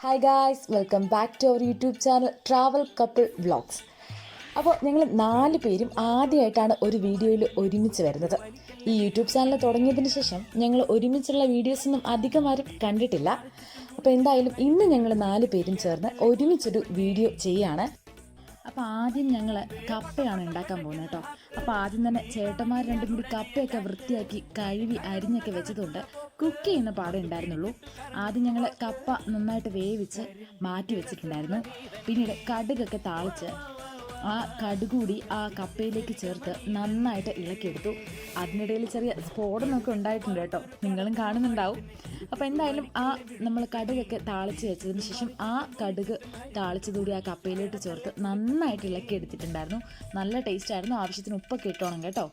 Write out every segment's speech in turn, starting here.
Hi guys, welcome back to our YouTube channel travel couple vlogs. അപ്പോൾ ഞങ്ങൾ 4 പേരും ആദ്യമായിട്ടാണ് ഒരു വീഡിയോയിൽ ഒരുമിച്ച് വരുന്നത്. ഈ യൂട്യൂബ് ചാനൽ തുടങ്ങിയതിന് ശേഷം ഞങ്ങൾ ഒരുമിച്ചുള്ള വീഡിയോസൊന്നും അധികം ആരും കണ്ടിട്ടില്ല. അപ്പോൾ എന്തായാലും ഇന്ന് ഞങ്ങൾ 4 പേരും ചേർന്ന് ഒരുമിച്ചൊരു വീഡിയോ ചെയ്യുകയാണ്. അപ്പോൾ ആദ്യം ഞങ്ങൾ കപ്പയാണ് ഉണ്ടാക്കാൻ പോകുന്നത് കേട്ടോ. അപ്പോൾ ആദ്യം തന്നെ ചേട്ടന്മാർ രണ്ടും കൂടി കപ്പയൊക്കെ വൃത്തിയാക്കി കഴുകി അരിഞ്ഞൊക്കെ വെച്ചതുകൊണ്ട് കുക്ക് ചെയ്യുന്ന പാടേ ഉണ്ടായിരുന്നുള്ളൂ. ആദ്യം ഞങ്ങൾ കപ്പ നന്നായിട്ട് വേവിച്ച് മാറ്റി വെച്ചിട്ടുണ്ടായിരുന്നു. പിന്നീട് കടുകൊക്കെ താളിച്ച് ആ കടുകൂടി ആ കപ്പയിലേക്ക് ചേർത്ത് നന്നായിട്ട് ഇളക്കിയെടുത്തു. അതിനിടയിൽ ചെറിയ സ്ഫോടനമൊക്കെ ഉണ്ടായിട്ടുണ്ട് കേട്ടോ, നിങ്ങളും കാണുന്നുണ്ടാവും. അപ്പോൾ എന്തായാലും നമ്മൾ കടുകൊക്കെ താളിച്ച് വെച്ചതിന് ശേഷം ആ കടുക് താളിച്ചതുകൂടി ആ കപ്പയിലോട്ട് ചേർത്ത് നന്നായിട്ട് ഇളക്കിയെടുത്തിട്ടുണ്ടായിരുന്നു. നല്ല ടേസ്റ്റായിരുന്നു. ആവശ്യത്തിന് ഉപ്പൊക്കെ ഇട്ടോണം കേട്ടോ.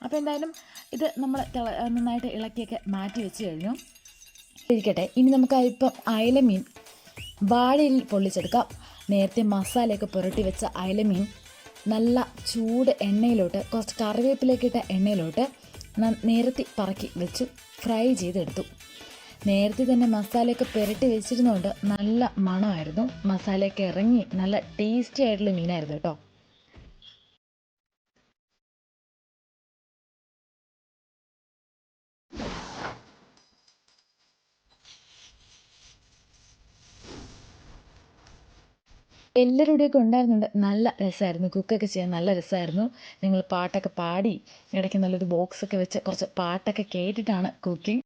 അപ്പോൾ എന്തായാലും ഇത് നമ്മൾ നന്നായിട്ട് ഇളക്കിയൊക്കെ മാറ്റി വെച്ച് കഴിഞ്ഞു. ഇരിക്കട്ടെ, ഇനി നമുക്ക് അല്പം അയലമീൻ വാഴയിൽ പൊള്ളിച്ചെടുക്കാം. നേരത്തെ മസാലയൊക്കെ പുരട്ടി വെച്ച അയലമീൻ നല്ല ചൂട് എണ്ണയിലോട്ട് കുറച്ച് കറിവേപ്പിലേക്ക് ഇട്ട എണ്ണയിലോട്ട് നേരത്തെ പറക്കി വെച്ചു ഫ്രൈ ചെയ്തെടുത്തു. നേരത്തെ തന്നെ മസാലയൊക്കെ പുരട്ടി വെച്ചിരുന്നതുകൊണ്ട് നല്ല മണമായിരുന്നു. മസാലയൊക്കെ ഇറങ്ങി നല്ല ടേസ്റ്റി ആയിട്ടുള്ള മീനായിരുന്നു കേട്ടോ. എല്ലാവരുടെയൊക്കെ ഉണ്ടായിരുന്നുണ്ട്. നല്ല രസമായിരുന്നു. കുക്കൊക്കെ ചെയ്യാൻ നല്ല രസമായിരുന്നു. നിങ്ങൾ പാട്ടൊക്കെ പാടി ഇടയ്ക്ക് നല്ലൊരു ബോക്സൊക്കെ വെച്ച് കുറച്ച് പാട്ടൊക്കെ കേട്ടിട്ടാണ് കുക്കിംഗ്.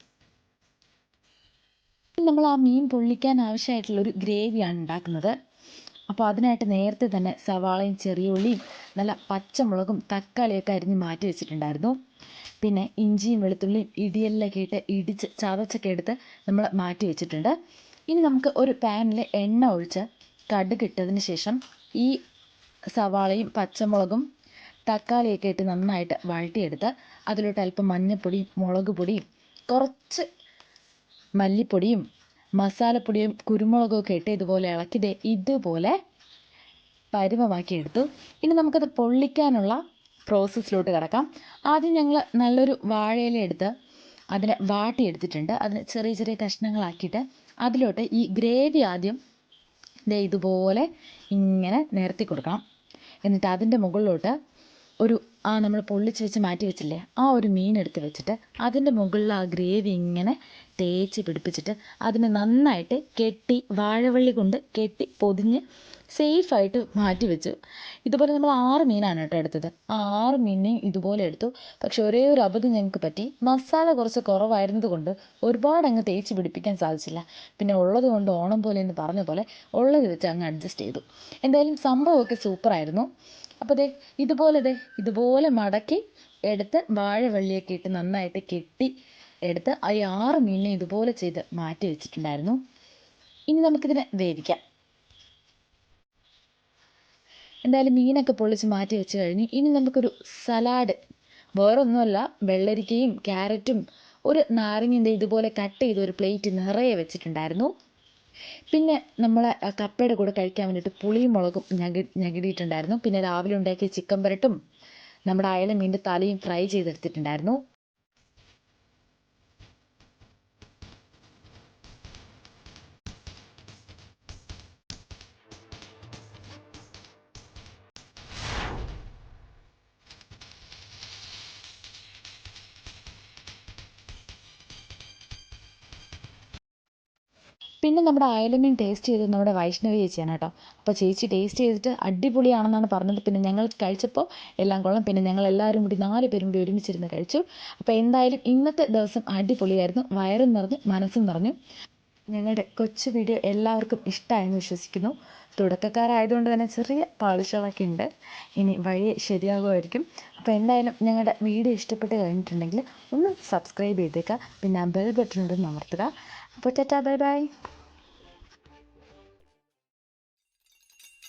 നമ്മൾ ആ മീൻ പൊള്ളിക്കാൻ ആവശ്യമായിട്ടുള്ളൊരു ഗ്രേവിയാണ് ഉണ്ടാക്കുന്നത്. അപ്പോൾ അതിനായിട്ട് നേരത്തെ തന്നെ സവാളയും ചെറിയ ഉള്ളിയും നല്ല പച്ചമുളകും തക്കാളിയൊക്കെ അരിഞ്ഞ് മാറ്റി വെച്ചിട്ടുണ്ടായിരുന്നു. പിന്നെ ഇഞ്ചിയും വെളുത്തുള്ളിയും ഇടിയെല്ലൊക്കെ ഇട്ട് ഇടിച്ച് ചതച്ചൊക്കെ എടുത്ത് നമ്മൾ മാറ്റി വെച്ചിട്ടുണ്ട്. ഇനി നമുക്ക് ഒരു പാനിൽ എണ്ണ ഒഴിച്ച് കടുക് ഇട്ടതിന് ശേഷം ഈ സവാളയും പച്ചമുളകും തക്കാളിയൊക്കെ ഇട്ട് നന്നായിട്ട് വഴറ്റിയെടുത്ത് അതിലോട്ട് അല്പം മഞ്ഞൾപ്പൊടിയും മുളക് പൊടിയും കുറച്ച് മല്ലിപ്പൊടിയും മസാലപ്പൊടിയും കുരുമുളകൊക്കെ ഇട്ട് ഇതുപോലെ ഇളക്കി ഇതുപോലെ പരുവമാക്കി എടുത്തു. ഇനി നമുക്കത് പൊള്ളിക്കാനുള്ള പ്രോസസ്സിലോട്ട് കിടക്കാം. ആദ്യം ഞങ്ങൾ നല്ലൊരു വാഴയില എടുത്ത് അതിനെ വാട്ടിയെടുത്തിട്ടുണ്ട്. അതിന് ചെറിയ ചെറിയ കഷ്ണങ്ങളാക്കിയിട്ട് അതിലോട്ട് ഈ ഗ്രേവി ആദ്യം ഇതുപോലെ ഇങ്ങനെ നിരത്തി കൊടുക്കണം. എന്നിട്ട് അതിൻ്റെ മുകളിലോട്ട് ഒരു നമ്മൾ പൊള്ളിച്ച് വെച്ച് മാറ്റി വെച്ചില്ലേ ആ ഒരു മീൻ എടുത്ത് വെച്ചിട്ട് അതിൻ്റെ മുകളിൽ ആ ഗ്രേവി ഇങ്ങനെ തേച്ച് പിടിപ്പിച്ചിട്ട് അതിനെ നന്നായിട്ട് കെട്ടി വാഴവള്ളി കൊണ്ട് കെട്ടി പൊതിഞ്ഞ് സേഫായിട്ട് മാറ്റി വെച്ചു. ഇതുപോലെ നമ്മൾ 6 മീനാണ് കേട്ടോ എടുത്തത്. ആ 6 മീനിനെയും ഇതുപോലെ എടുത്തു. പക്ഷെ ഒരേ ഒരു അബദ്ധം ഞങ്ങൾക്ക് പറ്റി. മസാല കുറച്ച് കുറവായിരുന്നത് കൊണ്ട് ഒരുപാട് അങ്ങ് തേച്ച് പിടിപ്പിക്കാൻ സാധിച്ചില്ല. പിന്നെ ഉള്ളത് കൊണ്ട് ഓണം പോലെ എന്ന് പറഞ്ഞ പോലെ ഉള്ളത് വെച്ച് അങ്ങ് അഡ്ജസ്റ്റ് ചെയ്തു. എന്തായാലും സംഭവമൊക്കെ സൂപ്പറായിരുന്നു. അപ്പോൾ ഇതുപോലെ മടക്കി എടുത്ത് വാഴവള്ളിയൊക്കെ ഇട്ട് നന്നായിട്ട് കെട്ടി എടുത്ത് ഈ 6 മീനിനെ ഇതുപോലെ ചെയ്ത് മാറ്റി വെച്ചിട്ടുണ്ടായിരുന്നു. ഇനി നമുക്കിതിനെ വേവിക്കാം. എന്തായാലും മീനൊക്കെ പൊള്ളിച്ച് മാറ്റി വെച്ച് കഴിഞ്ഞ് ഇനി നമുക്കൊരു സലാഡ്, വേറൊന്നുമല്ല വെള്ളരിക്കയും ക്യാരറ്റും ഒരു നാരങ്ങയും ഇതുപോലെ കട്ട് ചെയ്ത് ഒരു പ്ലേറ്റ് നിറയെ വെച്ചിട്ടുണ്ടായിരുന്നു. പിന്നെ നമ്മൾ കപ്പയുടെ കൂടെ കഴിക്കാൻ വേണ്ടിയിട്ട് പുളിയും മുളകും ഞകിടിയിട്ടുണ്ടായിരുന്നു. പിന്നെ രാവിലെ ഉണ്ടാക്കിയ ചിക്കൻ പുരട്ടും നമ്മുടെ അയല മീൻ്റെ തലയും ഫ്രൈ ചെയ്തെടുത്തിട്ടുണ്ടായിരുന്നു. പിന്നെ നമ്മുടെ അയലമീൻ ടേസ്റ്റ് ചെയ്തത് നമ്മുടെ വൈഷ്ണവി ചേച്ചിയാണ് കേട്ടോ. അപ്പോൾ ചേച്ചി ടേസ്റ്റ് ചെയ്തിട്ട് അടിപൊളിയാണെന്നാണ് പറഞ്ഞത്. പിന്നെ ഞങ്ങൾ കഴിച്ചപ്പോൾ എല്ലാം കൊള്ളാം. പിന്നെ ഞങ്ങൾ എല്ലാവരും കൂടി 4 പേരും കൂടി ഒരുമിച്ചിരുന്ന് കഴിച്ചു. അപ്പോൾ എന്തായാലും ഇന്നത്തെ ദിവസം അടിപൊളിയായിരുന്നു. വയറും നിറഞ്ഞു, മനസ്സും നിറഞ്ഞു. ഞങ്ങളുടെ കൊച്ചു വീഡിയോ എല്ലാവർക്കും ഇഷ്ടമായെന്ന് വിശ്വസിക്കുന്നു. തുടക്കക്കാരായതുകൊണ്ട് തന്നെ ചെറിയ പാളിച്ചകളൊക്കെ ഉണ്ട്. ഇനി വഴി ശരിയാകുമായിരിക്കും. അപ്പോൾ എന്തായാലും ഞങ്ങളുടെ വീഡിയോ ഇഷ്ടപ്പെട്ട് കഴിഞ്ഞിട്ടുണ്ടെങ്കിൽ ഒന്ന് സബ്സ്ക്രൈബ് ചെയ്തേക്കുക. പിന്നെ ആ ബെൽ ബട്ടൺ അമർത്തുക. അപ്പോൾ ടാറ്റാ, ബൈ ബൈ.